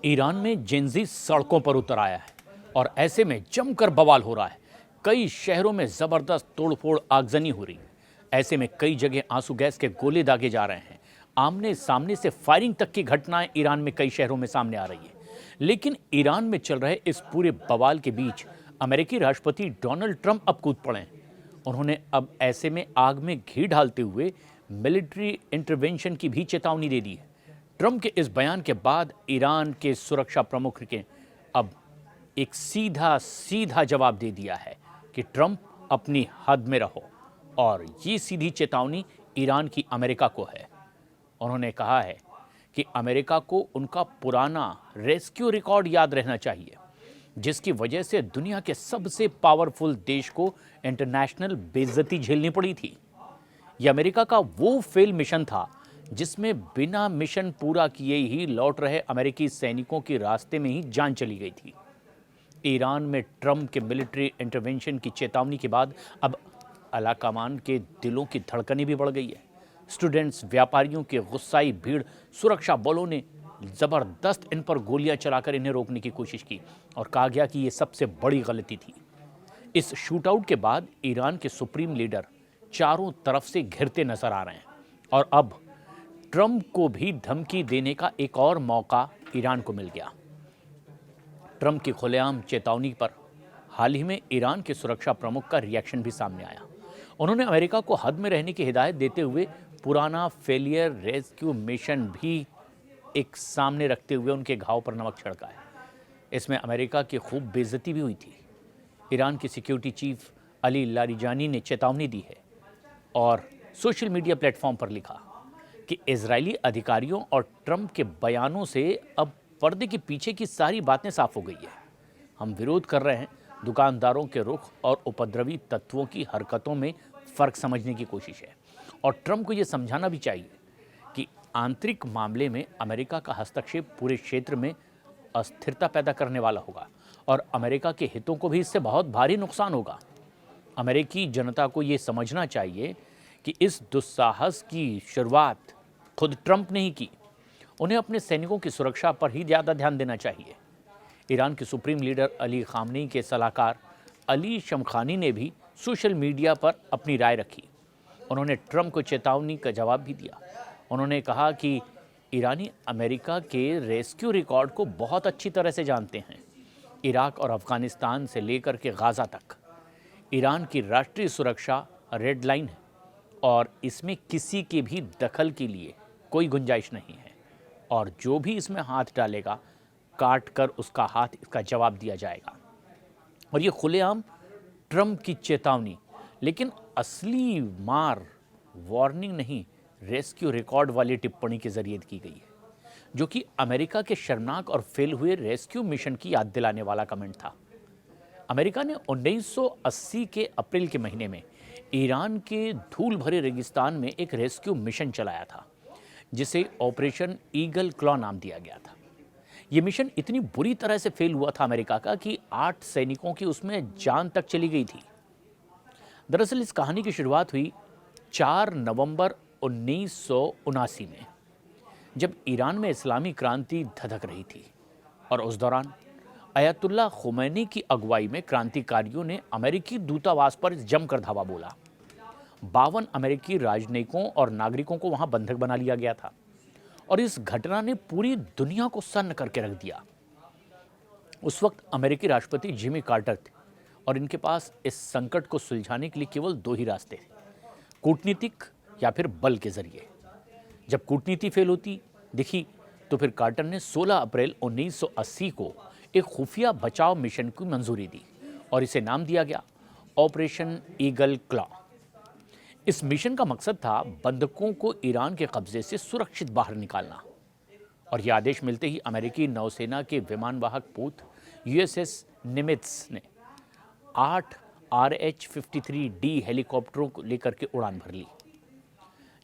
Iran में Gen Z सड़कों पर उतर आया है और ऐसे में जमकर बवाल हो रहा है। कई शहरों में जबरदस्त तोड़फोड़ आगजनी हो रही है। ऐसे में कई जगह आंसू गैस के गोले दागे जा रहे हैं। आमने सामने से फायरिंग तक की घटनाएं ईरान में कई शहरों में सामने आ रही है। लेकिन ईरान में चल रहे इस पूरे बवाल के बीच अमेरिकी राष्ट्रपति डोनाल्ड ट्रंप अब कूद पड़े हैं। उन्होंने अब ऐसे में आग में घी डालते हुए मिलिट्री इंटरवेंशन की भी चेतावनी दे दी है। ट्रंप के इस बयान के बाद ईरान के सुरक्षा प्रमुख ने अब एक सीधा सीधा जवाब दे दिया है कि ट्रंप अपनी हद में रहो, और ये सीधी चेतावनी ईरान की अमेरिका को है। उन्होंने कहा है कि अमेरिका को उनका पुराना रेस्क्यू रिकॉर्ड याद रहना चाहिए, जिसकी वजह से दुनिया के सबसे पावरफुल देश को इंटरनेशनल बेइज्जती झेलनी पड़ी थी। यह अमेरिका का वो फेल मिशन था जिसमें बिना मिशन पूरा किए ही लौट रहे अमेरिकी सैनिकों की रास्ते में ही जान चली गई थी। ईरान में ट्रंप के मिलिट्री इंटरवेंशन की चेतावनी के बाद अब अलाकमान के दिलों की धड़कनें भी बढ़ गई है। स्टूडेंट्स, व्यापारियों की गुस्साई भीड़, सुरक्षा बलों ने जबरदस्त इन पर गोलियां चलाकर इन्हें रोकने की कोशिश की और कहा गया कि यह सबसे बड़ी गलती थी। इस शूटआउट के बाद ईरान के सुप्रीम लीडर चारों तरफ से घिरते नजर आ रहे हैं और अब ट्रंप को भी धमकी देने का एक और मौका ईरान को मिल गया। ट्रंप की खुलेआम चेतावनी पर हाल ही में ईरान के सुरक्षा प्रमुख का रिएक्शन भी सामने आया। उन्होंने अमेरिका को हद में रहने की हिदायत देते हुए पुराना फेलियर रेस्क्यू मिशन भी एक सामने रखते हुए उनके घाव पर नमक छिड़का है। इसमें अमेरिका की खूब बेइज्जती भी हुई थी। ईरान की सिक्योरिटी चीफ अली लारिजानी ने चेतावनी दी है और सोशल मीडिया प्लेटफॉर्म पर लिखा कि इजरायली अधिकारियों और ट्रंप के बयानों से अब पर्दे के पीछे की सारी बातें साफ हो गई है। हम विरोध कर रहे हैं दुकानदारों के रुख और उपद्रवी तत्वों की हरकतों में फर्क समझने की कोशिश है, और ट्रंप को यह समझाना भी चाहिए कि आंतरिक मामले में अमेरिका का हस्तक्षेप पूरे क्षेत्र में अस्थिरता पैदा करने वाला होगा और अमेरिका के हितों को भी इससे बहुत भारी नुकसान होगा। अमेरिकी जनता को यह समझना चाहिए कि इस दुस्साहस की शुरुआत खुद ट्रंप ने ही की। उन्हें अपने सैनिकों की सुरक्षा पर ही ज़्यादा ध्यान देना चाहिए। ईरान के सुप्रीम लीडर अली खामनेई के सलाहकार अली शमखानी ने भी सोशल मीडिया पर अपनी राय रखी। उन्होंने ट्रंप को चेतावनी का जवाब भी दिया। उन्होंने कहा कि ईरानी अमेरिका के रेस्क्यू रिकॉर्ड को बहुत अच्छी तरह से जानते हैं। इराक और अफगानिस्तान से लेकर के गाज़ा तक ईरान की राष्ट्रीय सुरक्षा रेड लाइन है और इसमें किसी के भी दखल के लिए कोई गुंजाइश नहीं है, और जो भी इसमें हाथ डालेगा काट कर उसका हाथ इसका जवाब दिया जाएगा। और ये खुलेआम ट्रंप की चेतावनी, लेकिन असली मार वार्निंग नहीं, रेस्क्यू रिकॉर्ड वाली टिप्पणी के जरिए की गई है, जो कि अमेरिका के शर्मनाक और फेल हुए रेस्क्यू मिशन की याद दिलाने वाला कमेंट था। अमेरिका ने 1980 के अप्रैल के महीने में ईरान के धूल भरे रेगिस्तान में एक रेस्क्यू मिशन चलाया था, जिसे ऑपरेशन ईगल क्लॉ नाम दिया गया था। यह मिशन इतनी बुरी तरह से फेल हुआ था अमेरिका का कि 8 सैनिकों की उसमें जान तक चली गई थी। दरअसल इस कहानी की शुरुआत हुई 4 नवंबर 1979 में, जब ईरान में इस्लामी क्रांति धधक रही थी, और उस दौरान अयतुल्ला खुमैनी की अगुवाई में क्रांतिकारियों ने अमेरिकी दूतावास पर जमकर धावा बोला। 52 अमेरिकी राजनयिकों और नागरिकों को वहां बंधक बना लिया गया था, और इस घटना ने पूरी दुनिया को सन्न करके रख दिया। उस वक्त अमेरिकी राष्ट्रपति जिमी कार्टर थे और इनके पास इस संकट को सुलझाने के लिए केवल 2 ही रास्ते थे, कूटनीतिक या फिर बल के जरिए। जब कूटनीति फेल होती दिखी तो फिर कार्टर ने 16 अप्रैल 1980 को एक खुफिया बचाव मिशन की मंजूरी दी और इसे नाम दिया गया ऑपरेशन ईगल क्लॉ। इस मिशन का मकसद था बंधकों को ईरान के कब्जे से सुरक्षित बाहर निकालना, और यह आदेश मिलते ही अमेरिकी नौसेना के विमानवाहक पोत यूएसएस निमित्ज ने 8 RH-53D हेलीकॉप्टरों को लेकर के उड़ान भर ली।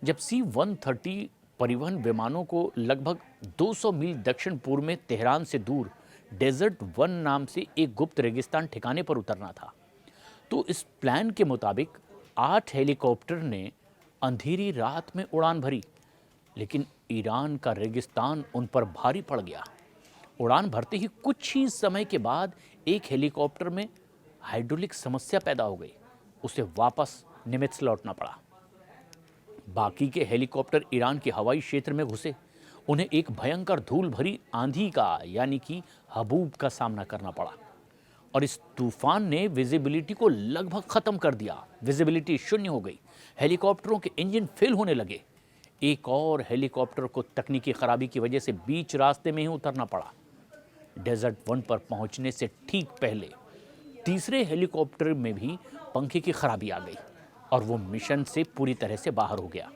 जब C-130 परिवहन विमानों को लगभग 200 मील दक्षिण पूर्व में तेहरान से दूर डेजर्ट 1 नाम से एक गुप्त रेगिस्तान ठिकाने पर उतरना था, तो इस प्लान के मुताबिक 8 हेलीकॉप्टर ने अंधेरी रात में उड़ान भरी, लेकिन ईरान का रेगिस्तान उन पर भारी पड़ गया। उड़ान भरते ही कुछ ही समय के बाद एक हेलीकॉप्टर में हाइड्रोलिक समस्या पैदा हो गई। उसे वापस निमित्स लौटना पड़ा। बाकी के हेलीकॉप्टर ईरान के हवाई क्षेत्र में घुसे। उन्हें एक भयंकर धूल भरी आंधी का यानी कि हबूब का सामना करना पड़ा और इस तूफान ने विजिबिलिटी को लगभग खत्म कर दिया। विजिबिलिटी शून्य हो गई। हेलीकॉप्टरों के इंजन फेल होने लगे। एक और हेलीकॉप्टर को तकनीकी खराबी की वजह से बीच रास्ते में ही उतरना पड़ा। डेजर्ट 1 पर पहुंचने से ठीक पहले तीसरे हेलीकॉप्टर में भी पंखे की खराबी आ गई और वो मिशन से पूरी तरह से बाहर हो गया।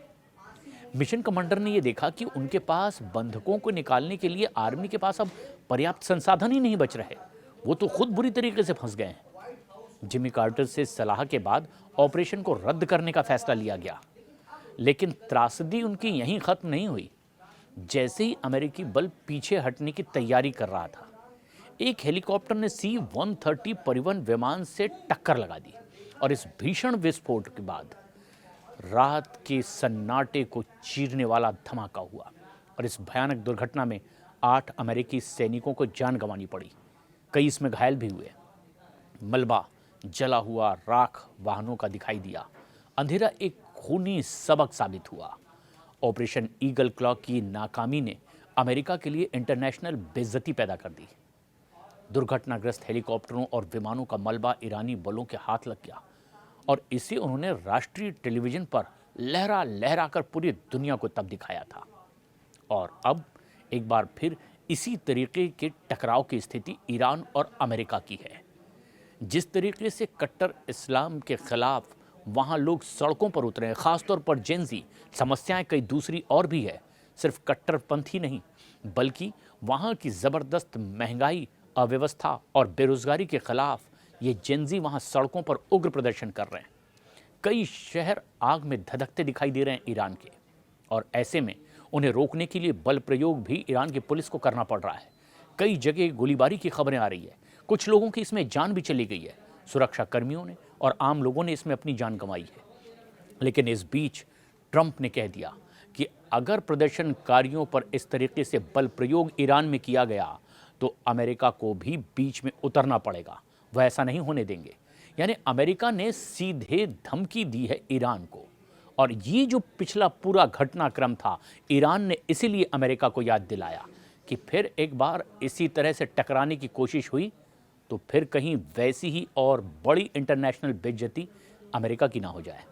मिशन कमांडर ने यह देखा कि उनके पास बंधकों को निकालने के लिए आर्मी के पास अब पर्याप्त संसाधन ही नहीं बच रहे। वो तो खुद बुरी तरीके से फंस गए हैं। जिमी कार्टर से सलाह के बाद ऑपरेशन को रद्द करने का फैसला लिया गया, लेकिन त्रासदी उनकी यहीं खत्म नहीं हुई। जैसे ही अमेरिकी बल पीछे हटने की तैयारी कर रहा था, एक हेलीकॉप्टर ने C-130 परिवहन विमान से टक्कर लगा दी और इस भीषण विस्फोट के बाद रात के सन्नाटे को चीरने वाला धमाका हुआ और इस भयानक दुर्घटना में 8 अमेरिकी सैनिकों को जान गंवानी पड़ी। कई इसमें घायल भी हुए। मलबा, जला हुआ राख वाहनों का दिखाई दिया। अंधेरा एक खूनी सबक साबित हुआ। ऑपरेशन ईगल क्लॉ की नाकामी ने अमेरिका के लिए इंटरनेशनल बेइज्जती पैदा कर दी। दुर्घटनाग्रस्त हेलीकॉप्टरों और विमानों का मलबा ईरानी बलों के हाथ लग गया और इसे उन्होंने राष्ट्रीय टेलीविजन पर लहरा लहरा कर पूरी दुनिया को तब दिखाया था। और अब एक बार फिर इसी तरीके के टकराव की स्थिति ईरान और अमेरिका की है। जिस तरीके से कट्टर इस्लाम के खिलाफ वहाँ लोग सड़कों पर उतरे हैं, ख़ासतौर पर जेंजी, समस्याएं कई दूसरी और भी है। सिर्फ कट्टरपंथी नहीं, बल्कि वहाँ की ज़बरदस्त महंगाई, अव्यवस्था और बेरोजगारी के खिलाफ ये जेंजी वहाँ सड़कों पर उग्र प्रदर्शन कर रहे हैं। कई शहर आग में धधकते दिखाई दे रहे हैं ईरान के, और ऐसे में उन्हें रोकने के लिए बल प्रयोग भी ईरान की पुलिस को करना पड़ रहा है। कई जगह गोलीबारी की खबरें आ रही है। कुछ लोगों की इसमें जान भी चली गई है। सुरक्षा कर्मियों ने और आम लोगों ने इसमें अपनी जान गंवाई है। लेकिन इस बीच ट्रंप ने कह दिया कि अगर प्रदर्शनकारियों पर इस तरीके से बल प्रयोग ईरान में किया गया तो अमेरिका को भी बीच में उतरना पड़ेगा। वह ऐसा नहीं होने देंगे। यानी अमेरिका ने सीधे धमकी दी है ईरान को। और ये जो पिछला पूरा घटनाक्रम था, ईरान ने इसीलिए अमेरिका को याद दिलाया कि फिर एक बार इसी तरह से टकराने की कोशिश हुई तो फिर कहीं वैसी ही और बड़ी इंटरनेशनल बेइज्जती अमेरिका की ना हो जाए।